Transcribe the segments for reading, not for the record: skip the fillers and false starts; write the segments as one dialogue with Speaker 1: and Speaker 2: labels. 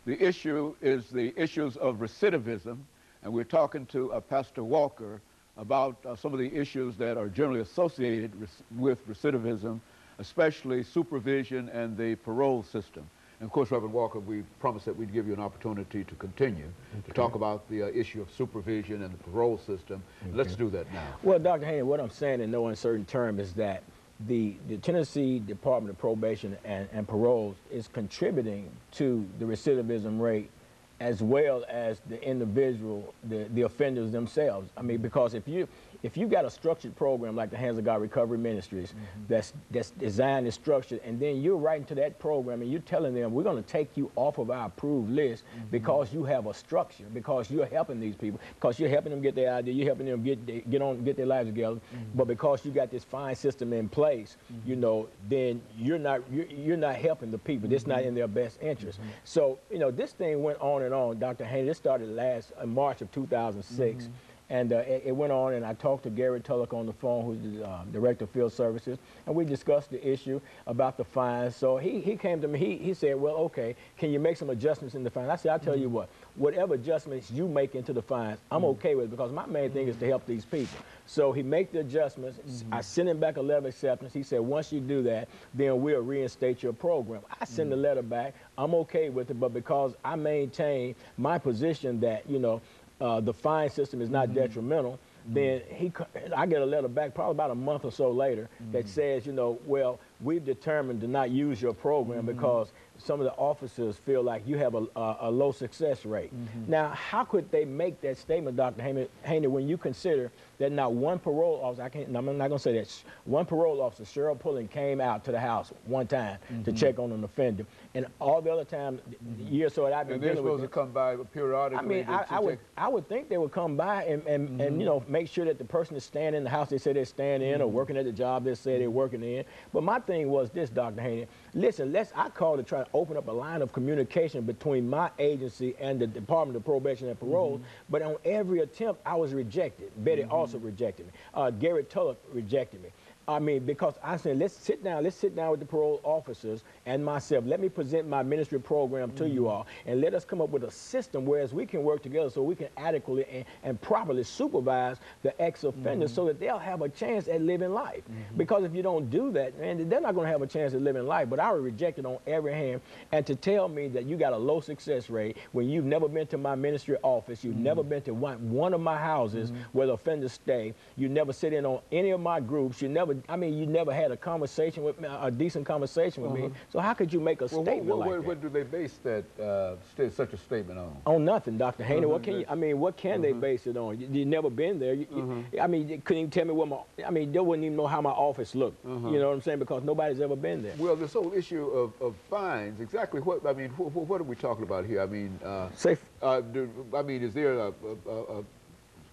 Speaker 1: The issue is the issues of recidivism, and we're talking to Pastor Walker about some of the issues that are generally associated with recidivism, especially supervision and the parole system. And of course, Reverend Walker, we promised that we'd give you an opportunity to continue to talk about the issue of supervision and the parole system. Let's do that now.
Speaker 2: Well, Dr. Haney, what I'm saying in no uncertain term is that the Tennessee Department of Probation and Parole is contributing to the recidivism rate as well as the individual, the offenders themselves. I mean, because if you got a structured program like the Hands of God Recovery Ministries that's designed and structured, and then you're writing to that program and you're telling them, we're going to take you off of our approved list because you have a structure, because you're helping these people, because you're helping them get their idea, you're helping them get their lives together, but because you got this fine system in place, you know, then you're not helping the people. It's not in their best interest. So, you know, this thing went on and on, Dr. Haney. This started in March of 2006. And it went on, and I talked to Gary Tulloch on the phone, who's the Director of Field Services, and we discussed the issue about the fines. So he came to me, he said, well, okay, can you make some adjustments in the fines? I said, I'll tell you what, whatever adjustments you make into the fines, I'm okay with it, because my main thing is to help these people. So he made the adjustments. I sent him back a letter of acceptance. He said, once you do that, then we'll reinstate your program. I sent the letter back. I'm okay with it, but because I maintain my position that, you know, the fine system is not detrimental, then I get a letter back probably about a month or so later that says, you know, well, we've determined to not use your program because some of the officers feel like you have a low success rate. Now, how could they make that statement, Dr. Haney, when you consider that not one parole officer, I'm not going to say that, one parole officer, Cheryl Pullen, came out to the house one time to check on an offender, and all the other times, years or so that I've been dealing with.
Speaker 1: And they're supposed to come by periodically?
Speaker 2: I mean, I would think they would come by and you know, make sure that the person is staying in the house they say they're staying in, or working at the job they say they're working in. But my thing was this, Dr. Haney. Listen, I called to try to open up a line of communication between my agency and the Department of Probation and Parole, but on every attempt, I was rejected. Betty also rejected me. Gary Tulloch rejected me. I mean, because I said, let's sit down with the parole officers and myself. Let me present my ministry program to you all, and let us come up with a system whereas we can work together so we can adequately and properly supervise the ex-offenders so that they'll have a chance at living life. Because if you don't do that, man, they're not going to have a chance at living life. But I was rejected on every hand. And to tell me that you got a low success rate when you've never been to my ministry office, you've never been to one of my houses where the offenders stay, you never sit in on any of my groups, you never had a conversation with me, a decent conversation with me. So how could you make a statement like that?
Speaker 1: What do they base that such a statement on?
Speaker 2: On nothing, Dr. Haney. What can you? I mean, what can they base it on? You never been there. I mean, you couldn't even tell me what my. I mean, they wouldn't even know how my office looked. You know what I'm saying? Because nobody's ever been there.
Speaker 1: Well, this whole issue of fines. Exactly what I mean. What are we talking about here? I mean, I mean, is there a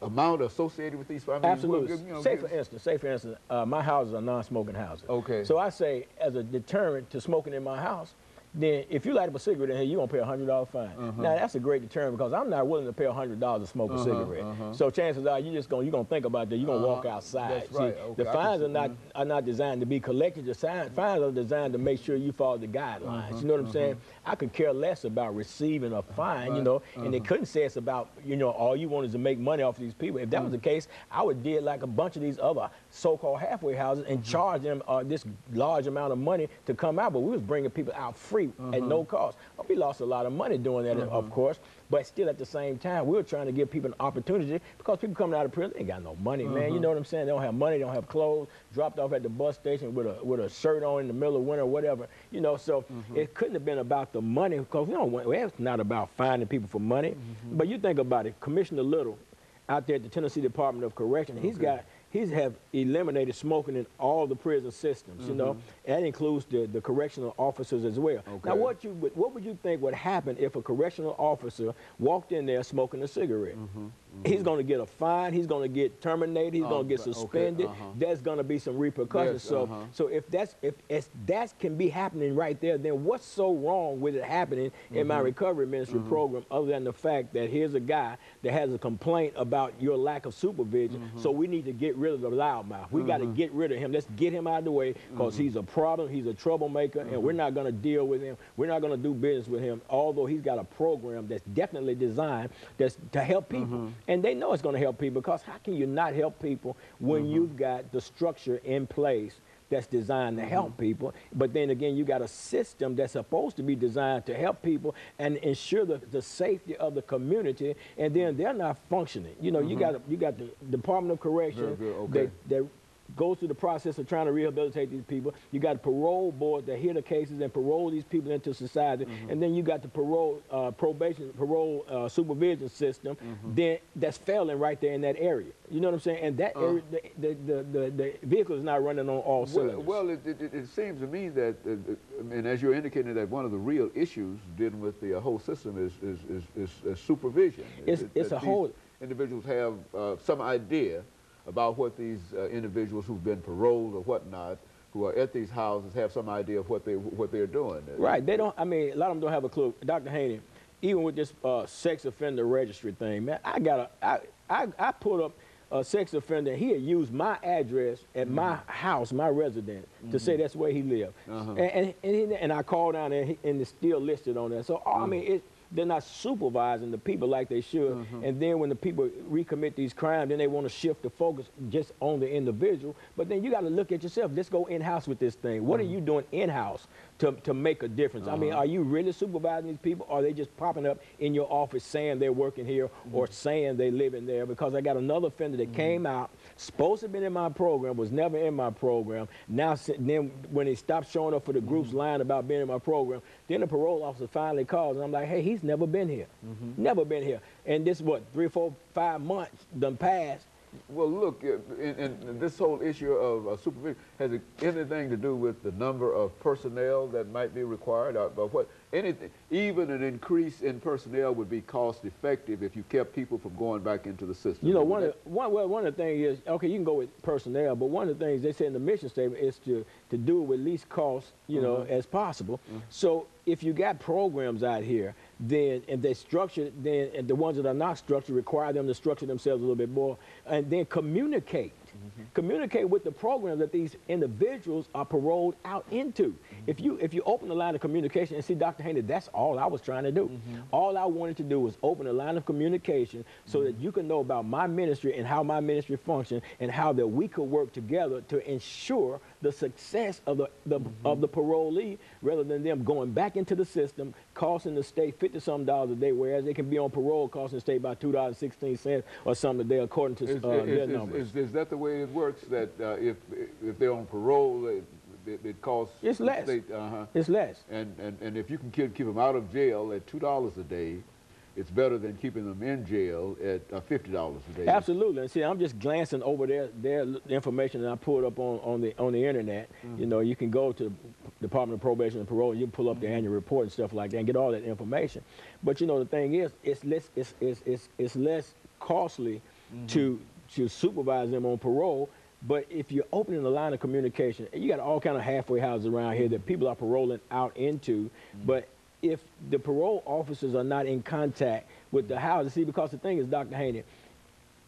Speaker 1: amount associated with these fines?
Speaker 2: Absolutely. Say for instance, my houses are non-smoking houses. Okay. So I say, as a deterrent to smoking in my house, then if you light up a cigarette in here, you're going to pay a $100 fine. Now, that's a great deterrent because I'm not willing to pay $100 to smoke a cigarette. So chances are you're going to think about that. You're going to walk outside. That's right. See, the fines are not designed to be collected. The fines are designed to make sure you follow the guidelines. You know what I'm saying? I could care less about receiving a fine, you know, and they couldn't say it's about, you know, all you want is to make money off of these people. If that was the case, I would deal like a bunch of these other so-called halfway houses and charge them this large amount of money to come out, but we was bringing people out free at no cost. Well, we lost a lot of money doing that, of course, but still at the same time, we were trying to give people an opportunity because people coming out of prison, they ain't got no money, man. You know what I'm saying? They don't have money, they don't have clothes, dropped off at the bus station with a shirt on in the middle of winter or whatever, you know, so it couldn't have been about the money because it's not about finding people for money. But you think about it, Commissioner Little out there at the Tennessee Department of Correction, he's have eliminated smoking in all the prison systems, you know. That includes the correctional officers as well. Now, what would you think would happen if a correctional officer walked in there smoking a cigarette? He's going to get a fine. He's going to get terminated. He's going to get suspended.
Speaker 1: Okay,
Speaker 2: There's going to be some repercussions.
Speaker 1: Yes,
Speaker 2: So if that can be happening right there, then what's so wrong with it happening in my recovery ministry program, other than the fact that here's a guy that has a complaint about your lack of supervision, so we need to get rid of the loudmouth. We got to get rid of him. Let's get him out of the way, because he's a problem, he's a troublemaker, and we're not going to deal with him. We're not going to do business with him, although he's got a program that's definitely designed to help people. And they know it's going to help people, because how can you not help people when you've got the structure in place that's designed to help people? But then again, you got a system that's supposed to be designed to help people and ensure the safety of the community, and then they're not functioning. You know, you got the Department of Correction that goes through the process of trying to rehabilitate these people. You got a parole board that hear the cases and parole these people into society, and then you got the parole supervision system then that's failing right there in that area. You know what I'm saying? And that area, the vehicle is not running on all cylinders.
Speaker 1: Well, it seems to me that, and as you're indicating, that one of the real issues dealing with the whole system is supervision.
Speaker 2: It's a whole.
Speaker 1: Individuals have some idea about what these individuals who've been paroled or whatnot, who are at these houses, have some idea of what they're doing.
Speaker 2: Right. They don't. I mean, a lot of them don't have a clue. Dr. Haney, even with this sex offender registry thing, man, I put up a sex offender. He had used my address at my house, my residence, to say that's where he lived. And I called down there, and it's still listed on there. So I mean, they're not supervising the people like they should. And then when the people recommit these crimes, then they want to shift the focus just on the individual. But then you got to look at yourself. Let's go in-house with this thing. What are you doing in-house to make a difference? I mean, are you really supervising these people? Or are they just popping up in your office saying they're working here or saying they live in there? Because I got another offender that came out, supposed to have been in my program, was never in my program. Now, then when he stopped showing up for the groups lying about being in my program, then the parole officer finally calls, and I'm like, hey, he's never been here. Never been here. And this, what, 3, 4, 5 months done passed.
Speaker 1: Well, look, and this whole issue of supervision, has it anything to do with the number of personnel that might be required? Or what? Anything, even an increase in personnel would be cost effective if you kept people from going back into the system.
Speaker 2: You know, one of the things is, okay, you can go with personnel, but one of the things they say in the mission statement is to do it with least cost, you know, as possible. So if you got programs out here, then, and they structure, then, and the ones that are not structured, require them to structure themselves a little bit more, and then communicate. Communicate with the program that these individuals are paroled out into. If you open the line of communication, and see, Dr. Haney, that's all I was trying to do. All I wanted to do was open a line of communication so that you can know about my ministry and how my ministry functions, and how that we could work together to ensure the success of the parolee, rather than them going back into the system, costing the state $50-something a day, whereas they can be on parole costing the state about $2.16 or something a day, according to their numbers.
Speaker 1: Is that the way it works, that if they're on parole, it costs...
Speaker 2: It's less. It's less.
Speaker 1: And if you can keep them out of jail at $2 a day, it's better than keeping them in jail at $50 a day.
Speaker 2: Absolutely. And see, I'm just glancing over their information that I pulled up on the internet. You know, you can go to Department of Probation and Parole, and you can pull up the annual report and stuff like that and get all that information. But you know, the thing is, it's less costly to supervise them on parole. But if you're opening the line of communication, you got all kind of halfway houses around here that people are paroling out into, but if the parole officers are not in contact with the houses, see, because the thing is, Dr. Haney,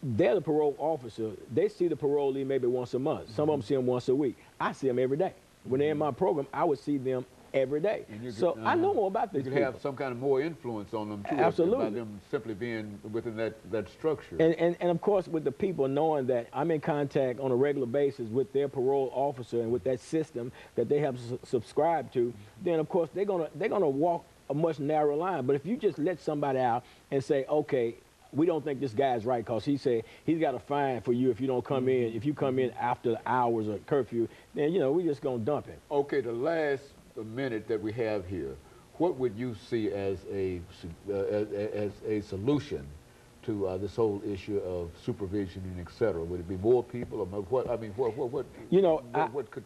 Speaker 2: they're the parole officer. They see the parolee maybe once a month. Some of them see them once a week. I see them every day. When they're in my program, I would see them every day. So I know more about these people.
Speaker 1: You have some kind of more influence on them, too.
Speaker 2: Absolutely.
Speaker 1: By them simply being within that structure.
Speaker 2: And of course, with the people knowing that I'm in contact on a regular basis with their parole officer and with that system that they have subscribed to, then of course they're gonna walk a much narrower line. But if you just let somebody out and say, okay, we don't think this guy's right because he said he's got a fine for you if you don't come in. If you come in after the hours of curfew, then, you know, we're just going to dump him.
Speaker 1: Okay, the last minute that we have here, what would you see as a solution to this whole issue of supervision and et cetera? Would it be more people, or what? I mean, what
Speaker 2: you know,
Speaker 1: what could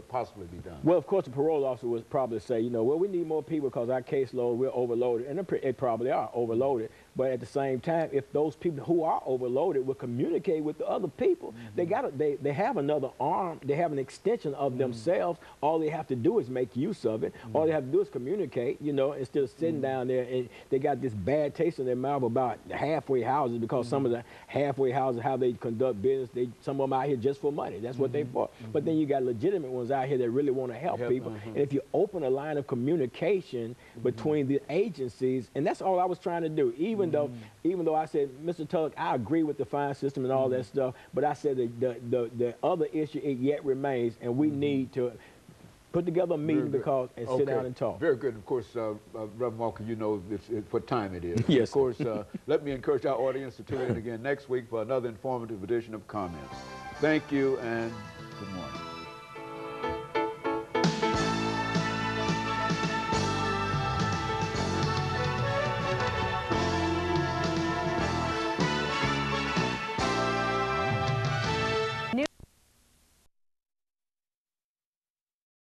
Speaker 1: possibly be done?
Speaker 2: Well, of course, the parole officer would probably say, you know, well, we need more people because our caseload, we're overloaded. And they probably are overloaded. But at the same time, if those people who are overloaded will communicate with the other people, they have another arm, they have an extension of themselves. All they have to do is make use of it. All they have to do is communicate, you know, instead of sitting down there and they got this bad taste in their mouth about the halfway houses, because some of the halfway houses, how they conduct business, some of them out here just for money. That's what they for. But then you got legitimate ones out here that really want to help people. And if you open a line of communication between the agencies, and that's all I was trying to do, even though I said, Mr. Tulloch, I agree with the fine system and all that stuff, but I said the other issue, it yet remains, and we need to put together a meeting and sit down and talk.
Speaker 1: Very good. Of course, Reverend Walker, you know what time it is.
Speaker 2: Yes.
Speaker 1: Of course, let me encourage our audience to tune in again next week for another informative edition of Comments. Thank you and good morning.